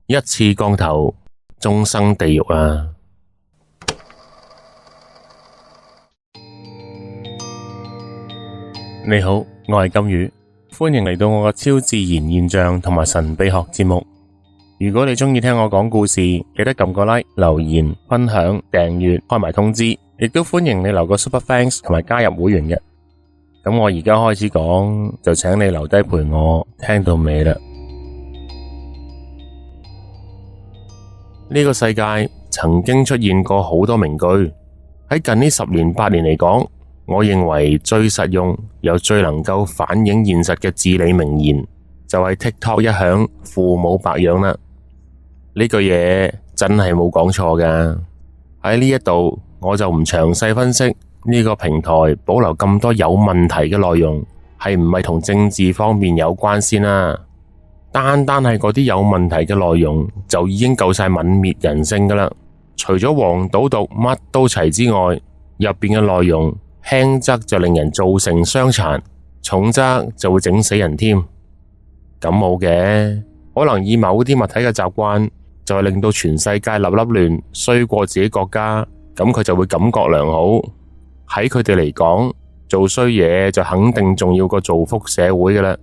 一次降頭，終生地獄啊！你好，我係金魚，歡迎嚟到我嘅超自然現象同埋神秘學節目。如果你鍾意聽我講故事，記得撳個 like、留言、分享、訂閱、開埋通知，亦都歡迎你留個 Super Thanks 同埋加入會員嘅。咁我而家開始講，就請你留低陪我聽到尾啦。呢個世界曾經出現過好多名句，喺近呢10年8年嚟講，我認為最實用又最能夠反映現實嘅至理名言，就係 TikTok 一響父母白養啦。呢句嘢真係冇講錯㗎。喺呢一度我就唔詳細分析呢個平台保留咁多有問題嘅內容係唔係同政治方面有關先啦。單單係嗰啲有問題嘅內容就已經夠晒泯滅人性㗎啦。除咗黃賭毒乜都齊之外，入邊嘅內容輕則就令人造成傷殘，重則就會整死人添。咁冇嘅，可能以某啲物體嘅習慣就係令到全世界立立亂，衰過自己國家，咁佢就會感覺良好。喺佢哋嚟講，做衰嘢就肯定重要過造福社會㗎啦。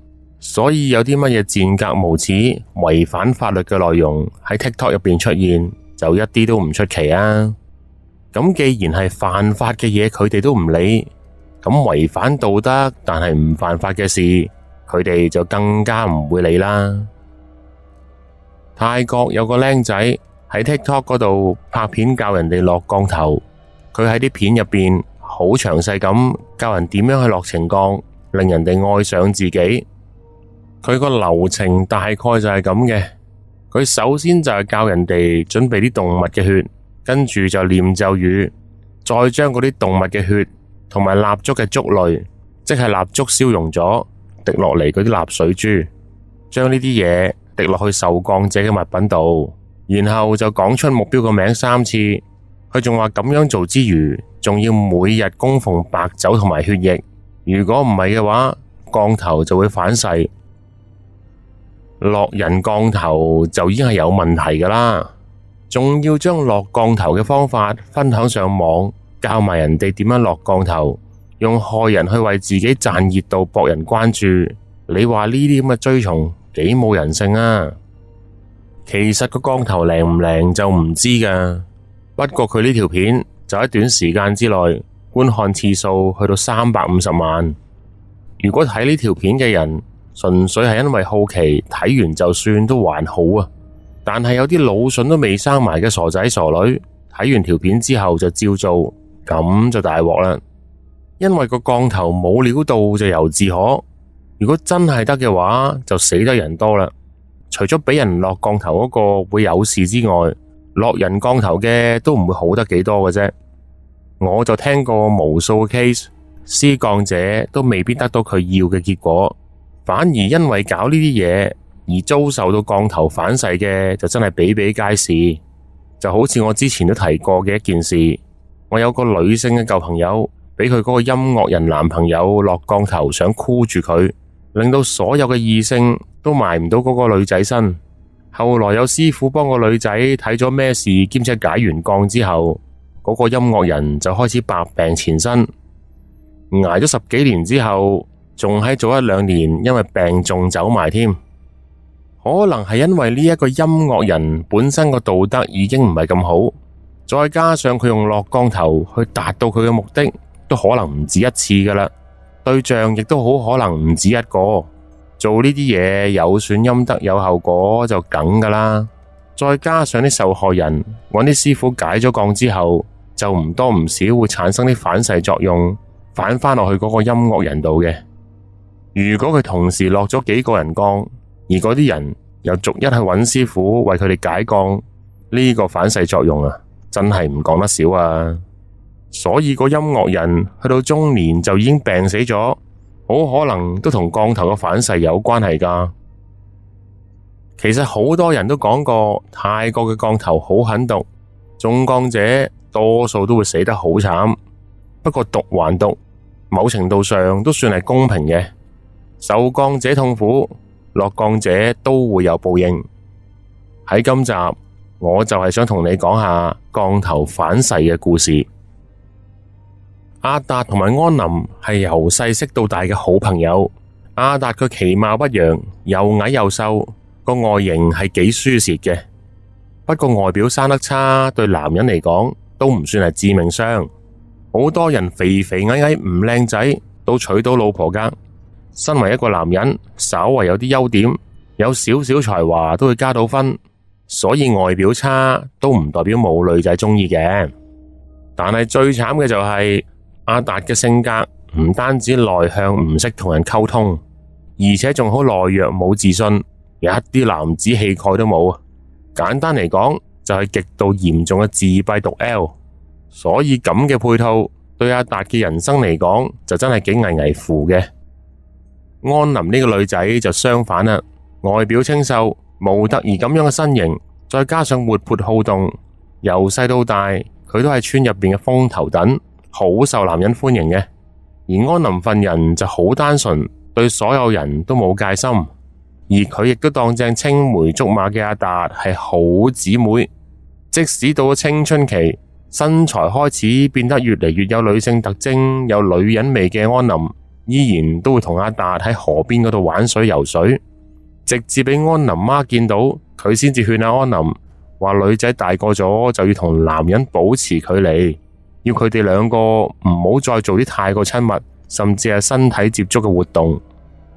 所以有啲乜嘢賤格無恥、違反法律嘅內容喺 TikTok 入邊出現，就一啲都唔出奇啊！咁既然係犯法嘅嘢，佢哋都唔理，咁違反道德但係唔犯法嘅事，佢哋就更加唔會理啦。泰國有個僆仔喺 TikTok 嗰度拍片教人哋落降頭，佢喺啲片入邊好詳細咁教人點樣去落情降，令人哋愛上自己。佢個流程大概就係咁嘅，佢首先就係教人哋準備啲動物嘅血，跟住就念咒語，再將嗰啲動物嘅血同埋蠟燭嘅燭淚，即係蠟燭燒溶咗滴落嚟嗰啲蠟水珠，將呢啲嘢滴落去受降者嘅物品度，然後就講出目標嘅名3次。佢仲話咁樣做之餘，仲要每日供奉白酒同埋血液，如果唔係嘅話，降頭就會反噬。落人降頭就已經係有問題㗎啦，仲要將落降頭嘅方法分享上網，教埋人哋點樣落降頭，用害人去為自己賺熱度博人關注。你話呢啲咁嘅追從幾冇人性啊？其實個降頭靈唔靈就唔知㗎，不過佢呢條片就喺短時間之內觀看次數去到350萬。如果睇呢條片嘅人純粹係因為好奇睇完就算都還好啊，但係有啲腦筍都未生埋嘅傻仔傻女睇完條片之後就照做，咁就大鑊啦。因為個降頭冇料到就由自可，如果真係得嘅話就死得人多啦。除咗俾人落降頭嗰個會有事之外，落人降頭嘅都唔會好得幾多嘅啫。我就聽過無數 case， 施降者都未必得到佢要嘅結果，反而因為搞呢啲嘢而遭受到降頭反噬嘅就真係比比皆是。就好似我之前都提過嘅一件事，我有個女性嘅舊朋友俾佢嗰個音樂人男朋友落降頭，想箍住佢，令到所有嘅異性都埋唔到嗰個女仔身。後來有師傅幫個女仔睇咗咩事，兼且解完降之後，嗰個音樂人就開始百病纏身，挨咗10幾年之後，仲喺早1、2年因為病重走埋添。可能係因為呢一個音樂人本身個道德已經唔係咁好，再加上佢用落降頭去達到佢嘅目的，都可能唔止一次㗎喇，對象亦都好可能唔止一個。做呢啲嘢有損陰德有後果就梗㗎啦。再加上啲受害人揾啲師傅解咗降之後，就唔多唔少會產生啲反噬作用，反返落去嗰個音樂人度嘅。如果佢同時落咗幾個人降，而嗰啲人又逐一去揾師傅為佢哋解降，呢個反噬作用啊，真係唔講得少啊。所以個音樂人去到中年就已經病死咗，好可能都同降頭嘅反噬有關係㗎。其實好多人都講過，泰國嘅降頭好狠毒，中降者多數都會死得好慘。不過毒還毒，某程度上都算係公平嘅。受降者痛苦，落降者都會有報應。喺今集，我就係想同你講下降頭反噬嘅故事。阿達同埋安林係由細識到大嘅好朋友。阿達佢其貌不揚，又矮又瘦，個外形係幾輸蝕嘅。不過外表生得差，對男人嚟講都唔算係致命傷。好多人肥肥矮矮唔靚仔都娶到老婆噶。身為一個男人，稍為有啲優點，有少少才華都會加到分。所以外表差都唔代表冇女仔鍾意嘅。但係最慘嘅就係阿達嘅性格唔單止內向，唔識同人溝通，而且仲好懦弱冇自信，有一啲男子氣概都冇。簡單嚟講就係極度嚴重嘅自閉毒 L。所以咁嘅配套對阿達嘅人生嚟講就真係幾危危乎嘅。安林呢個女仔就相反啦，外表清秀，模特兒咁樣嘅身形，再加上活潑好動，由細到大佢都係村入邊嘅風頭躉，好受男人歡迎嘅。而安林份人就好單純，對所有人都冇戒心，而佢亦都當正青梅竹馬嘅阿達係好姊妹。即使到咗青春期，身材開始變得越嚟越有女性特徵，有女人味嘅安林，依然都會同阿達喺河邊嗰度玩水游水。直至俾安林媽見到，佢先至勸阿安林話女仔大個咗就要同男人保持距離，要佢哋兩個唔好再做啲太過親密，甚至係身體接觸嘅活動。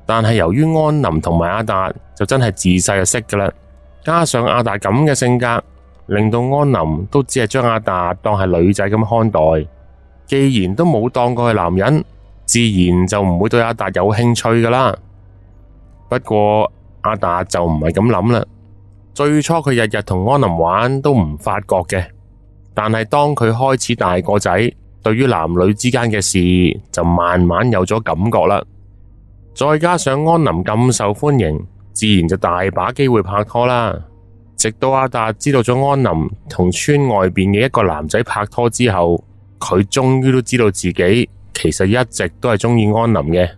但係由於安林同埋阿達就真係自細就識噶啦，加上阿達咁嘅性格，令到安林都只係將阿達當係女仔咁看待。既然都冇當過係男人，自然就唔會對阿達有興趣噶啦。不過阿達就唔係咁諗啦。最初佢日日同安林玩都唔發覺嘅，但係當佢開始大個仔，對於男女之間嘅事就慢慢有咗感覺啦。再加上安林咁受歡迎，自然就大把機會拍拖啦。直到阿達知道咗安林同村外邊嘅一個男仔拍拖之後，佢終於都知道自己其實一直都係鍾意安林嘅，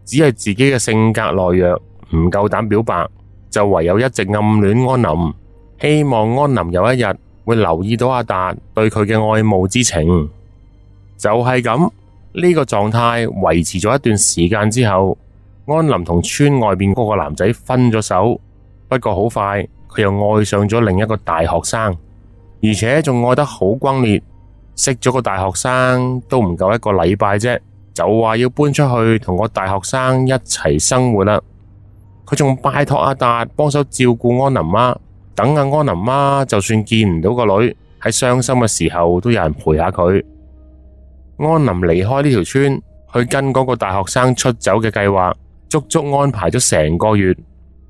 只係自己嘅性格懦弱，唔夠膽表白，就唯有一直暗戀安林，希望安林有一日會留意到阿達對佢嘅愛慕之情。就係咁，呢個狀態維持咗一段時間之後，安林同村外邊嗰個男仔分咗手。不過好快佢又愛上咗另一個大學生，而且仲愛得好轟烈。識咗個大學生都唔夠一個禮拜啫，就話要搬出去同個大學生一齊生活啦。佢仲拜託阿達幫手照顧安林媽，等阿安林媽就算見唔到個女，喺傷心嘅時候都有人陪下佢。安林離開呢條村，去跟嗰個大學生出走嘅計劃，足足安排咗成個月。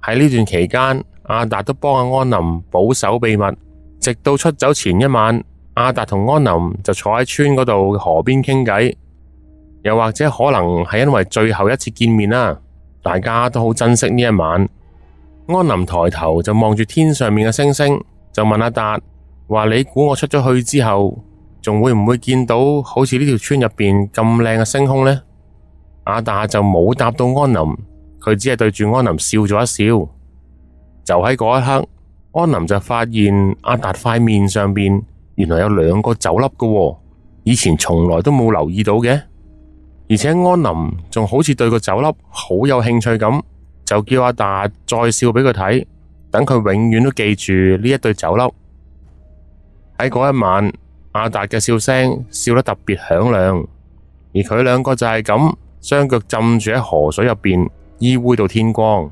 喺呢段期間，阿達都幫阿安林保守秘密，直到出走前一晚，阿達同安林就坐喺村嗰度河邊傾偈。又或者可能係因為最後一次見面啦，大家都好珍惜呢一晚。安林抬頭就望住天上面嘅星星，就問阿達話：你估我出咗去之後，仲會唔會見到好似呢條村入邊咁靚嘅星空呢？阿達就冇答到安林，佢只係對住安林笑咗一笑。就喺嗰一刻，安林就發現阿達塊面上邊原來有兩個酒粒㗎喎，以前從來都冇留意到嘅。而且安林仲好似對個酒粒好有興趣咁，就叫阿達再笑俾佢睇，等佢永遠都記住呢一對酒粒。喺嗰一晚，阿達嘅笑聲笑得特別響亮，而佢兩個就係咁雙腳浸住喺河水入邊依偎到天光。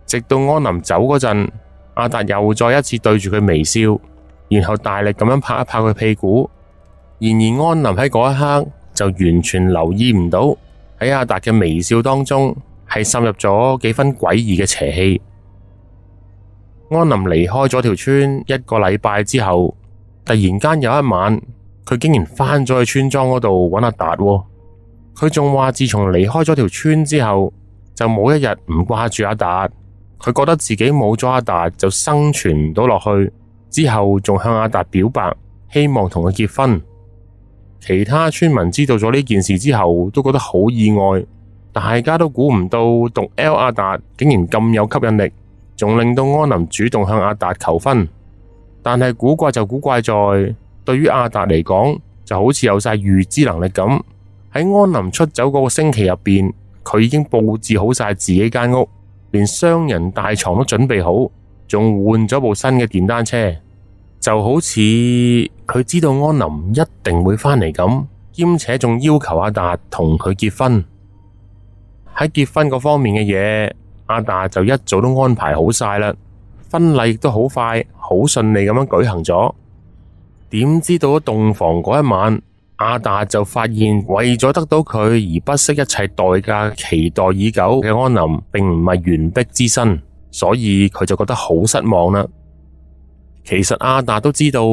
直到安林走嗰陣，阿達又再一次對住佢微笑，然後大力咁樣拍一拍佢屁股。然而安林喺嗰一刻就完全留意唔到，喺阿達嘅微笑當中係滲入咗幾分詭異嘅邪氣。安林離開咗條村一個禮拜之後，突然間有一晚，佢竟然返咗去村莊嗰度揾阿達喎。佢仲話自從離開咗條村之後，就冇一日唔掛住阿達。佢覺得自己冇咗阿達就生存唔到落去，之後仲向阿達表白，希望同佢結婚。其他村民知道咗呢件事之後，都覺得好意外，大家都估唔到毒 L 阿達竟然咁有吸引力，仲令到安林主動向阿達求婚。但係古怪就古怪在，對於阿達嚟講，就好似有晒預知能力咁。喺安林出走嗰個星期入邊，佢已經佈置好晒自己間屋，連雙人大床都準備好，仲換咗部新嘅電單車，就好似佢知道安林一定會返嚟咁，兼且仲要求阿達同佢結婚。喺結婚嗰方面嘅嘢，阿達就一早都安排好晒啦。婚禮亦都好快、好順利咁樣舉行咗。點知到咗洞房嗰一晚，阿達就發現為咗得到佢而不惜一切代價、期待已久嘅安林，並唔係完璧之身，所以佢就覺得好失望啦。其實阿達都知道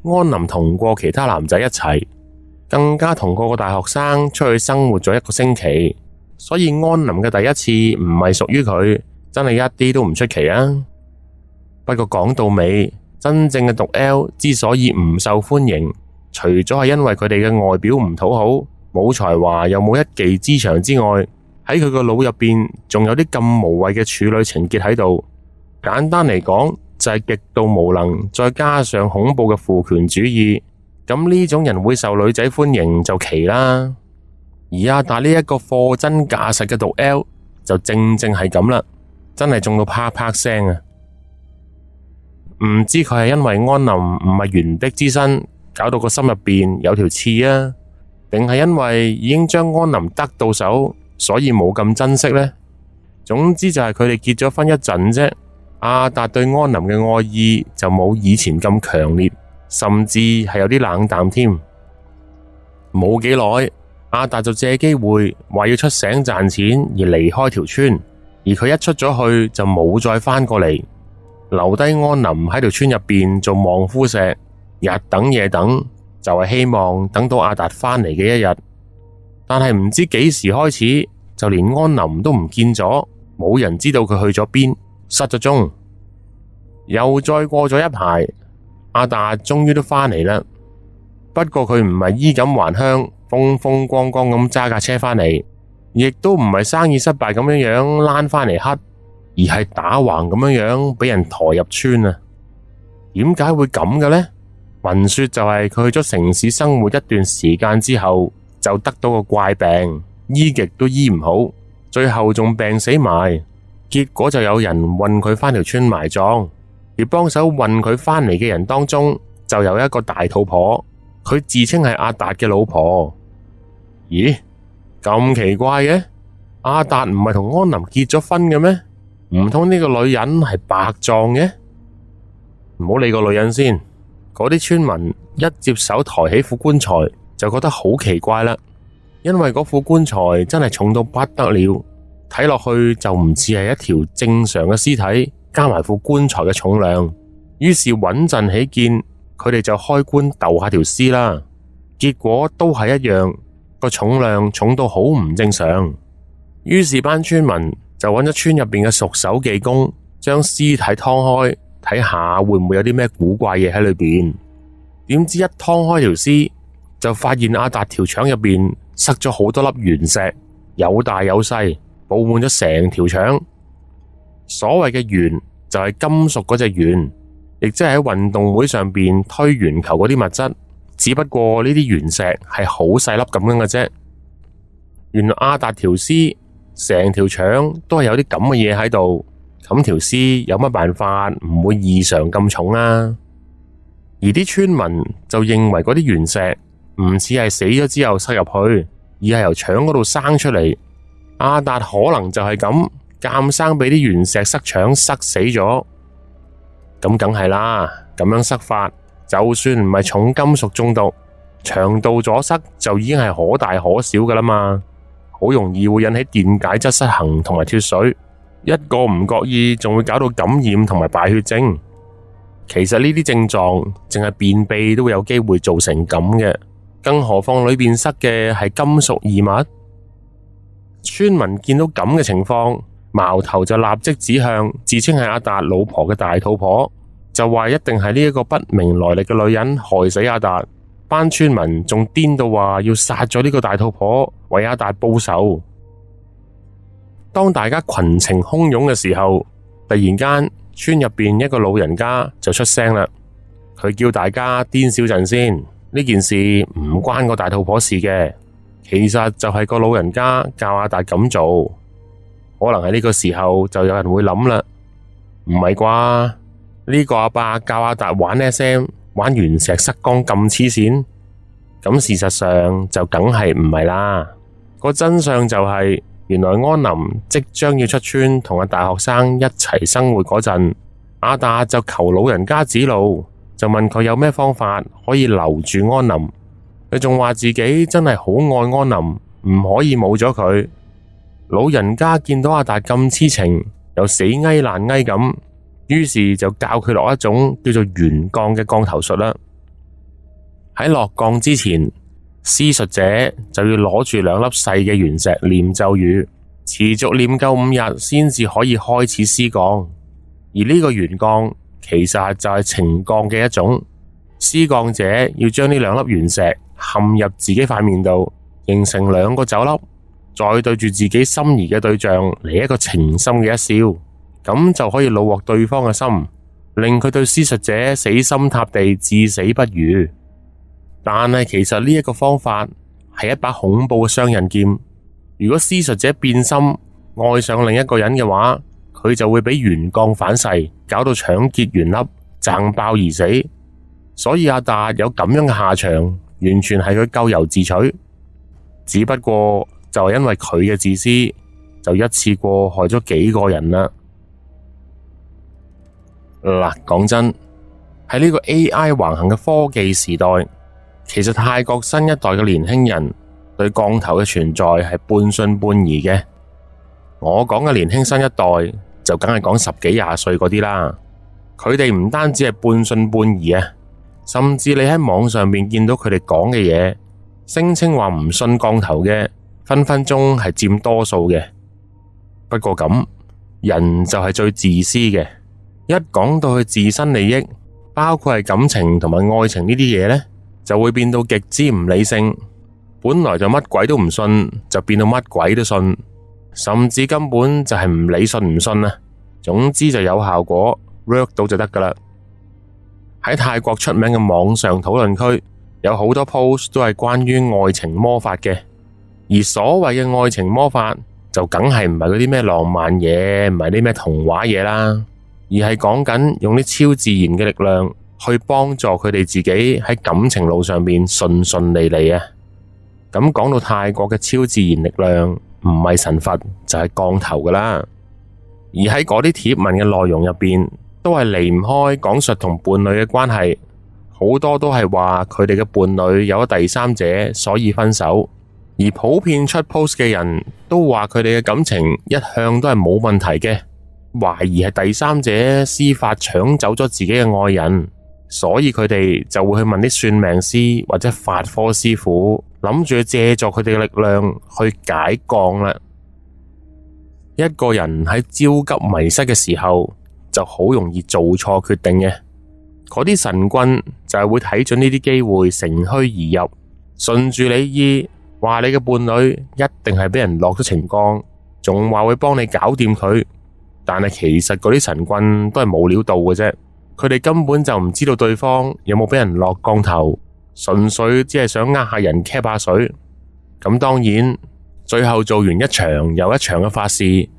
安林同過其他男仔一齊，更加同過個大學生出去生活咗1個星期，所以安林嘅第一次唔係屬於佢，真係一啲都唔出奇啊。不過講到尾，真正嘅毒 L 之所以唔受歡迎，除咗係因為佢哋嘅外表唔討好、冇才華又冇一技之長之外，喺佢個腦入邊仲有啲咁無謂嘅處女情結喺度。簡單嚟講，就係極度無能，再加上恐怖嘅父權主義，咁呢種人會受女仔歡迎就奇啦。而阿達呢一個貨真價實嘅毒 L 就正正係咁啦，真係中到啪啪聲啊！唔知佢係因為安林唔係完璧之身，搞到個心入邊有條刺啊，定係因為已經將安林得到手，所以冇咁珍惜呢？總之就係佢哋結咗婚一陣啫，阿達對安林嘅愛意就冇以前咁強烈，甚至係有啲冷淡添。冇幾耐，阿達就借機會話要出省賺錢而離開條村，而佢一出咗去就冇再返過嚟。留低安林喺條村入邊做望夫石，日等夜等，就係希望等到阿達返嚟嘅一日。但係唔知幾時開始，就連安林都唔見咗，冇人知道佢去咗邊，失咗蹤。又再過咗一排，阿達終於都返嚟啦。不過佢唔係衣錦還鄉、風風光光咁揸架車返嚟，亦都唔係生意失敗咁樣躝返嚟黑，而係打橫咁樣俾人抬入村啊。點解會咁嘅呢？聞說就係佢去咗城市生活一段時間之後，就得到個怪病，醫極都醫唔好，最後仲病死埋。結果就有人運佢返條村埋葬，而幫手運佢返嚟嘅人當中，就有一個大肚婆，佢自稱係阿達嘅老婆。咦，咁奇怪嘅？阿達唔係同安林結咗婚嘅咩？唔通呢個女人係白撞嘅？唔好理個女人先，嗰啲村民一接手抬起副棺材，就覺得好奇怪啦。因為嗰副棺材真係重到不得了，睇落去就唔似係一條正常嘅屍體，加埋副棺材嘅重量。於是穩陣起見，佢哋就開棺鬥下條屍啦。結果都係一樣，個重量重到好唔正常。於是班村民就揾咗村入邊嘅熟手技工，將屍體劏開，睇下會唔會有啲咩古怪嘢喺裏邊。點知一劏開條屍，就發現阿達條腸入邊塞咗好多粒原石，有大有細，布滿咗成條腸。所謂嘅鉛就係金屬嗰隻鉛，亦即係喺運動會上邊推鉛球嗰啲物質。只不過呢啲原石係好細粒咁樣嘅啫。原來阿達條屍成條腸都係有啲咁嘅嘢喺度，咁條屍有乜辦法唔會異常咁重啊？而啲村民就認為嗰啲原石唔似係死咗之後塞入去，而係由腸嗰度生出嚟。阿達可能就係咁監生俾啲原石塞腸塞死咗。咁梗係啦，咁樣塞法，就算唔係重金屬中毒，腸道阻塞就已經係可大可小噶啦嘛。好容易會引起電解質失衡同埋脫水，一個唔覺意仲會搞到感染同埋敗血症。其實呢啲症狀淨係便秘都會有機會造成咁嘅，更何況裏邊塞嘅係金屬異物。村民見到咁嘅情況，矛頭就立即指向自稱係阿達老婆嘅大肚婆，就話一定係呢一個不明來歷嘅女人害死阿達。班村民仲癲到話要殺咗呢個大肚婆，為阿達報仇。當大家群情洶湧嘅時候，突然間，村入邊一個老人家就出聲啦，佢叫大家癲少陣先，呢件事唔關個大肚婆事嘅，其實就係個老人家教阿達咁做。可能喺呢個時候就有人會諗啦，唔係啩？呢個阿伯教阿達玩 SM 玩原石塞缸咁黐線，咁事實上就梗係唔係啦。個真相就係，原來安林即將要出村同阿大學生一齊生活嗰陣，阿達就求老人家指路，就問佢有咩方法可以留住安林。佢仲話自己真係好愛安林，唔可以冇咗佢。老人家見到阿達咁痴情，又死翳爛翳咁，於是就教佢落一種叫做懸降嘅降頭術啦。喺落降之前，施術者就要攞住2粒細嘅原石念咒語，持續念夠5日先至可以開始施降。而呢個懸降其實就係呈降嘅一種，施降者要將呢2粒原石嵌入自己塊面度，形成2個酒粒，再對住自己心儀嘅對象嚟一個情深嘅一笑，咁就可以虜獲對方嘅心，令佢對施術者死心塌地，至死不渝。但係其實呢一個方法係一把恐怖嘅雙刃劍，如果施術者變心愛上另一個人嘅話，佢就會俾懸降反噬，搞到搶劫原粒，掙爆而死。所以阿達有咁樣嘅下場，完全係佢咎由自取。只不過就係因為佢嘅自私，就一次過害咗幾個人啦。嗱，講真，喺呢個 AI 橫行嘅科技時代，其實泰國新一代嘅年輕人對降頭嘅存在係半信半疑嘅。我講嘅年輕新一代就梗係講10幾20歲嗰啲啦。佢哋唔單止係半信半疑啊，甚至你喺網上面見到佢哋講嘅嘢，聲稱話唔信降頭嘅，分分鐘係佔多數嘅。不過咁，人就係最自私嘅，一講到佢自身利益，包括係感情同埋愛情呢啲嘢呢，就會變到極之唔理性。本來就乜鬼都唔信，就變到乜鬼都信，甚至根本就係唔理信唔信啊。總之就有效果 work 到就得噶啦。喺泰國出名嘅網上討論區，有好多 post 都係關於愛情魔法嘅。而所謂嘅愛情魔法就梗係唔係嗰啲咩浪漫嘢，唔係啲咩童話嘢啦，而係講緊用啲超自然嘅力量去幫助佢哋自己喺感情路上面順順利利啊。咁講到泰國嘅超自然力量，唔係神佛就係降頭噶啦。而喺嗰啲貼文嘅內容入邊，都係離唔開講述同伴侶嘅關係，好多都係話佢哋嘅伴侶有咗第三者，所以分手。而普遍出 post 嘅人都話佢哋嘅感情一向都係冇問題嘅，懷疑係第三者施法搶走咗自己嘅愛人，所以佢哋就會去問啲算命師或者法科師傅，諗住去借助佢哋嘅力量去解降啦。一個人喺焦急迷失嘅時候，就好容易做錯決定嘅。嗰啲神棍就係會睇準呢啲機會，乘虛而入，順住你意，話你嘅伴侶一定係俾人落咗情降，仲話會幫你搞掂佢。但係其實嗰啲神棍都係冇料到嘅啫，佢哋根本就唔知道對方有冇俾人落降頭，純粹只係想呃下人 cap 下水。咁當然最後做完一場又一場嘅法事，氹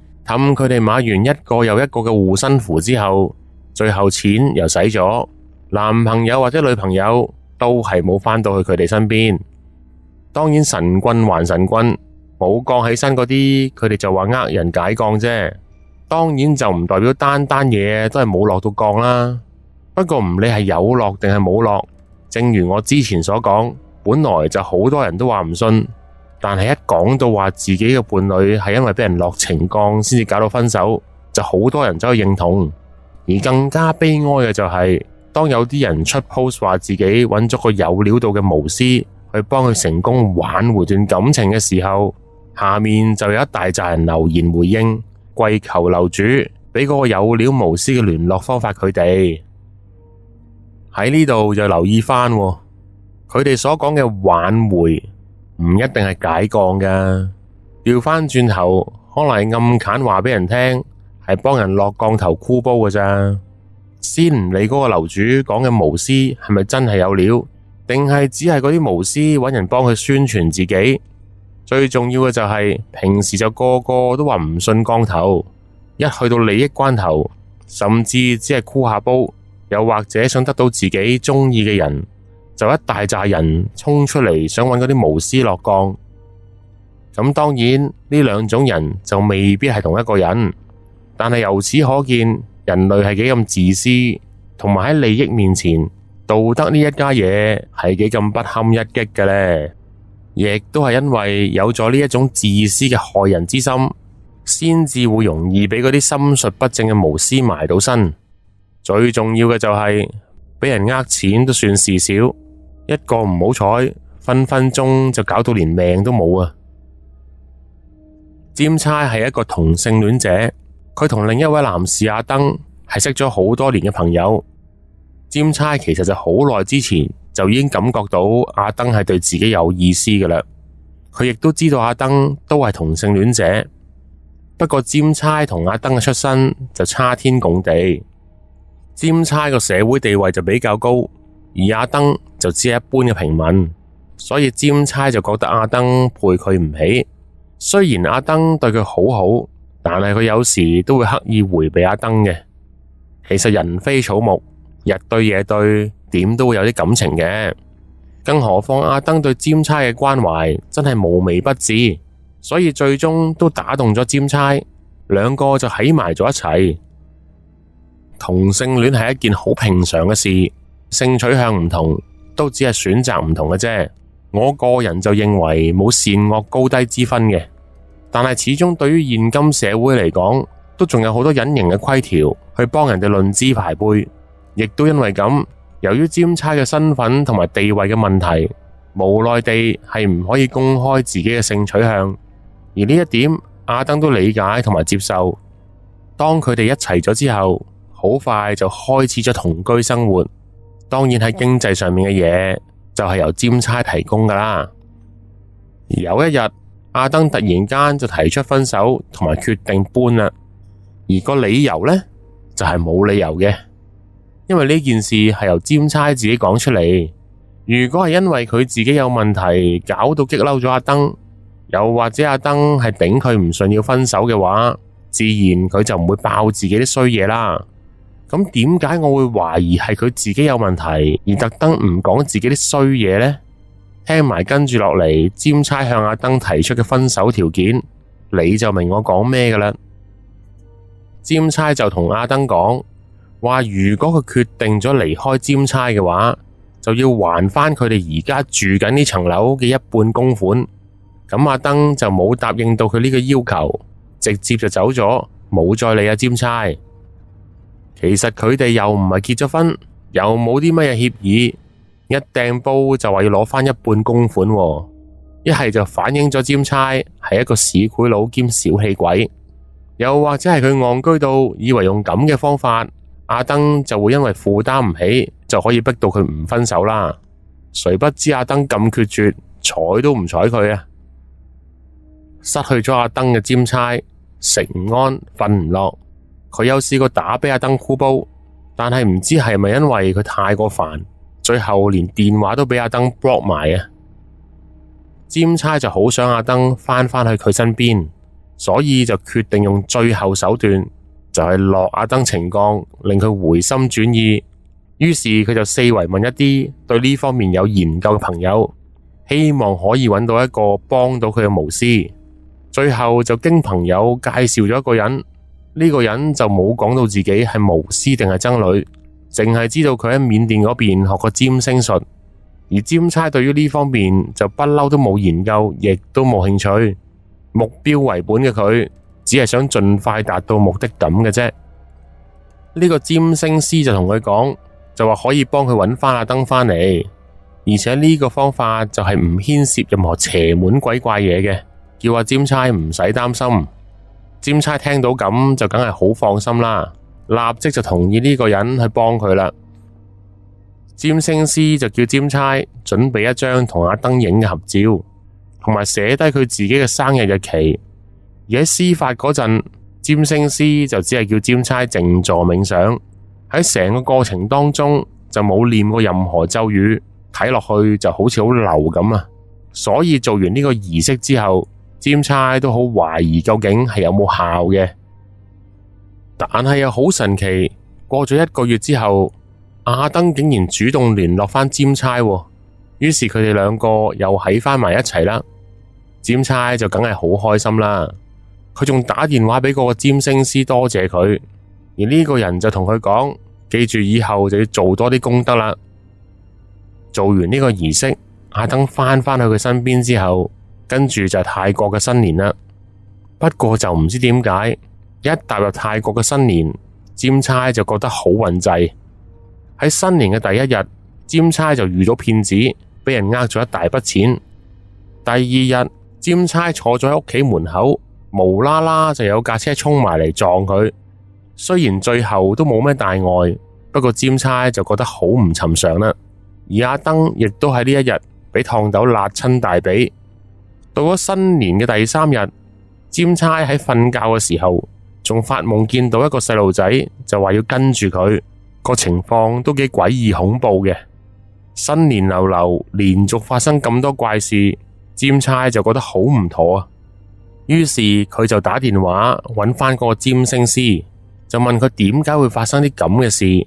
佢哋買完一個又一個嘅護身符之後，最後錢又使咗，男朋友或者女朋友都係冇返到去佢哋身邊。當然神棍還神棍，冇降起身嗰啲，佢哋就話呃人解降啫。當然就唔代表單單嘢都係冇落到降啦。不過唔理係有落定係冇落，正如我之前所講，本來就好多人都話唔信，但係一講到話自己嘅伴侶係因為俾人落情降先至搞到分手，就好多人走去認同。而更加悲哀嘅就係，當有啲人出 post 話自己揾咗個有料到嘅巫師去幫佢成功挽回段感情嘅時候，下面就有一大扎人留言回應，跪求樓主俾嗰個有料巫師嘅聯絡方法佢哋。喺呢度就留意返，佢哋所講嘅挽回唔一定係解降㗎，調返轉頭可能係暗砍話俾人聽，係幫人落降頭箍煲㗎咋。先唔理嗰個樓主講嘅巫師係咪真係有料，定係只係嗰啲巫師揾人幫佢宣傳自己。最重要嘅就係平時就個個都話唔信降頭，一去到利益關頭，甚至只係箍下煲，又或者想得到自己中意嘅人，就一大扎人衝出嚟想揾嗰啲巫師落降。咁當然呢兩種人就未必係同一個人，但係由此可見人類係幾咁自私，同埋喺利益面前道德呢一家嘢係幾咁不堪一擊嘅呢。亦都係因為有咗呢一種自私嘅害人之心，先至會容易俾嗰啲心術不正嘅巫師埋到身。最重要嘅就係俾人呃錢都算事小，一個唔好彩，分分鐘就搞到連命都冇啊！占差係一個同性戀者，佢同另一位男士阿登係識咗好多年嘅朋友。占差其實就好耐之前就已經感覺到阿登係對自己有意思嘅啦，佢亦都知道阿登都係同性戀者。不過占差同阿登嘅出身就差天共地，占差個社會地位就比較高，而阿登就只係一般嘅平民，所以占差就覺得阿登配佢唔起。雖然阿登對佢好好，但係佢有時都會刻意回避阿登嘅。其實人非草木，日對夜對，點都會有啲感情嘅。更何況阿登對占差嘅關懷真係無微不至，所以最終都打動咗占差，兩個就喺埋咗一齊。同性戀係一件好平常嘅事，性取向唔同都只係選擇唔同嘅啫。我個人就認為冇善惡高低之分嘅，但係始終對於現今社會嚟講，都仲有好多隱形嘅規條去幫人哋論資排輩。亦都因為咁，由於占差嘅身份同埋地位嘅問題，無奈地係唔可以公開自己嘅性取向，而呢一點阿登都理解同埋接受。當佢哋一齊咗之後，好快就開始咗同居生活。當然喺經濟上面嘅嘢就係由占差提供噶啦。有一日，阿登突然間就提出分手同埋決定搬啦，而個理由呢，就係冇理由嘅。因為呢件事係由占差自己講出嚟，如果係因為佢自己有問題搞到激嬲咗阿登，又或者阿登係頂佢唔順要分手嘅話，自然佢就唔會爆自己啲衰嘢啦。咁點解我會懷疑係佢自己有問題而特登唔講自己啲衰嘢呢？聽埋跟住落嚟，占差向阿登提出嘅分手條件，你就明我講咩噶啦。占差就同阿登講話，如果佢決定咗離開占差嘅話，就要還返佢哋而家住緊呢層樓嘅一半供款。咁阿登就冇答應到佢呢個要求，直接就走咗，冇再理阿占差。其實佢哋又唔係結咗婚，又冇啲乜嘢協議，一掟煲就話要攞返一半供款，一係就反映咗占差係一個市儈佬兼小氣鬼，又或者係佢戇居到以為用咁嘅方法，阿登就會因為負擔唔起就可以逼到佢唔分手啦。誰不知阿登咁決絕，睬都唔睬佢啊！失去咗阿登嘅占差，食唔安，瞓唔落。佢有試過打俾阿登箍煲，但係唔知係咪因為佢太過煩，最後連電話都俾阿登 block 埋啊！占差就好想阿登返返去佢身邊，所以就決定用最後手段，就係落阿登情降，令佢回心轉意。於是佢就四圍問一啲對呢方面有研究嘅朋友，希望可以揾到一個幫到佢嘅巫師。最後就經朋友介紹咗一個人，呢個人就冇講到自己係巫師定係僧侶，淨係知道佢喺緬甸嗰邊學過占星術。而占差對於呢方面就不嬲都冇研究，亦都冇興趣。目標為本嘅佢，只係想盡快達到目的咁嘅啫。呢個占星師就同佢講，就話可以幫佢揾返阿登返嚟，而且呢個方法就係唔牽涉任何邪門鬼怪嘢嘅，叫阿占差唔使擔心。占差聽到咁就梗係好放心啦，立即就同意呢個人去幫佢啦。占星師就叫占差準備一張同阿登影嘅合照，同埋寫低佢自己嘅生日日期。而喺施法嗰陣，占星師就只係叫占差靜坐冥想，喺成個過程當中就冇念過任何咒語，睇落去就好似好流咁啊！所以做完呢個儀式之後，占差都好懷疑究竟係有冇效嘅。但係又好神奇，過咗1個月之後，阿登竟然主動聯絡返占差，於是佢哋兩個又喺返埋一齊啦。占差就梗係好開心啦，佢仲打電話俾嗰個占星師多謝佢，而呢個人就同佢講，記住以後就要做多啲功德啦。做完呢個儀式，阿登返去佢身邊之後，跟住就係泰國嘅新年啦。不過就唔知點解，一踏入泰國嘅新年，占差就覺得好運滯。喺新年嘅第一日，占差就遇到騙子，俾人呃咗一大筆錢。第二日，占差坐咗喺屋企門口，無啦啦就有架車衝埋嚟撞佢。雖然最後都冇咩大礙，不過占差就覺得好唔尋常啦。而阿登亦都喺呢一日俾燙斗辣親大髀。到咗新年嘅第3日，占差喺瞓覺嘅時候，仲發夢見到一個細路仔，就話要跟住佢，個情況都幾詭異恐怖嘅。新年流流，連續發生咁多怪事，占差就覺得好唔妥啊。於是佢就打電話揾返嗰個占星師，就問佢點解會發生啲咁嘅事。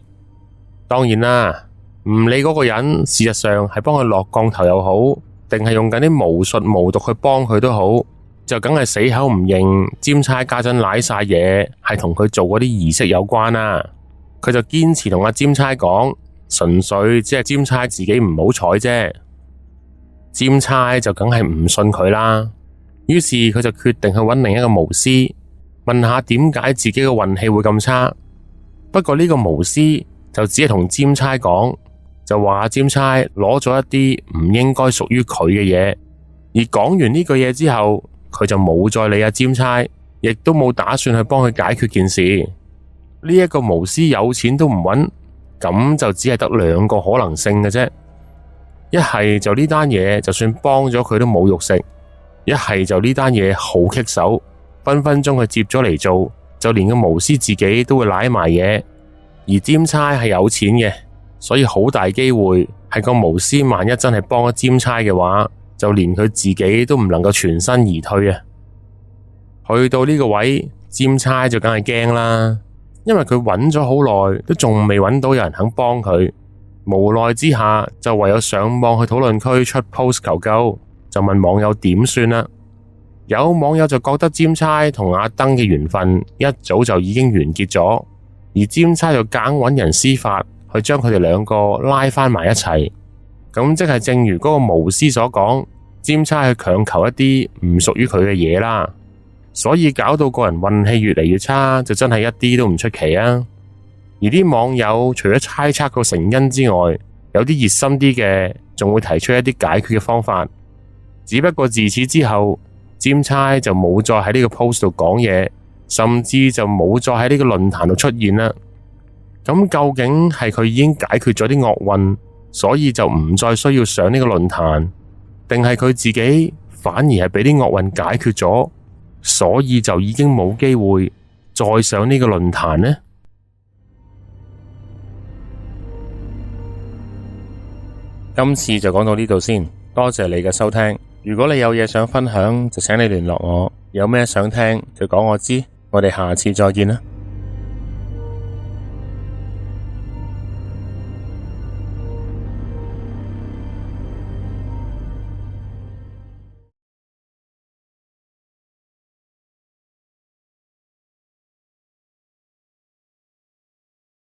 當然啦，唔理嗰個人事實上係幫佢落降頭又好，定係用緊啲巫術巫毒去幫佢都好，就梗係死口唔認占差家陣瀨晒嘢，係同佢做嗰啲儀式有關啦。佢就堅持同阿占差講，純粹只係占差自己唔好彩啫。占差就梗係唔信佢啦，於是佢就決定去揾另一個巫師，問下點解自己嘅運氣會咁差。不過呢個巫師就只係同占差講，就話占差攞咗一啲唔應該屬於佢嘅嘢。而講完呢句嘢之後，佢就冇再理阿占差，亦都冇打算去幫佢解決件事。呢一個巫師有錢都唔揾，咁就只係得2個可能性嘅啫。一係就呢單嘢就算幫咗佢都冇肉食，一係就呢單嘢好棘手，分分鐘佢接咗嚟做，就連個巫師自己都會舐埋嘢。而占差係有錢嘅，所以好大機會係個巫師萬一真係幫咗占差嘅話，就連佢自己都唔能夠全身而退啊！去到呢個位，占差就梗係驚啦，因為佢揾咗好耐都仲未揾到有人肯幫佢。無奈之下，就唯有上網去討論區出 post 求救，就問網友點算啦。有網友就覺得占差同阿登嘅緣分一早就已經完結咗，而占差就硬揾人施法去將佢哋2個拉返埋一齊。咁即係正如嗰個巫師所講，占差去強求一啲唔屬於佢嘅嘢啦，所以搞到個人運氣越嚟越差，就真係一啲都唔出奇啊！而啲網友除咗猜測個成因之外，有啲熱心啲嘅，仲會提出一啲解決嘅方法。只不過自此之後，占差就冇再喺呢個 post 度講嘢，甚至就冇再喺呢個論壇度出現啦。咁究竟係佢已經解決咗啲惡運，所以就唔再需要上呢個論壇，定係佢自己反而係俾啲惡運解決咗，所以就已經冇機會再上呢個論壇呢？今次就講到呢度先，多謝你嘅收聽。如果你有嘢想分享，就請你聯絡我。有咩想聽就講我知。我哋下次再見啦。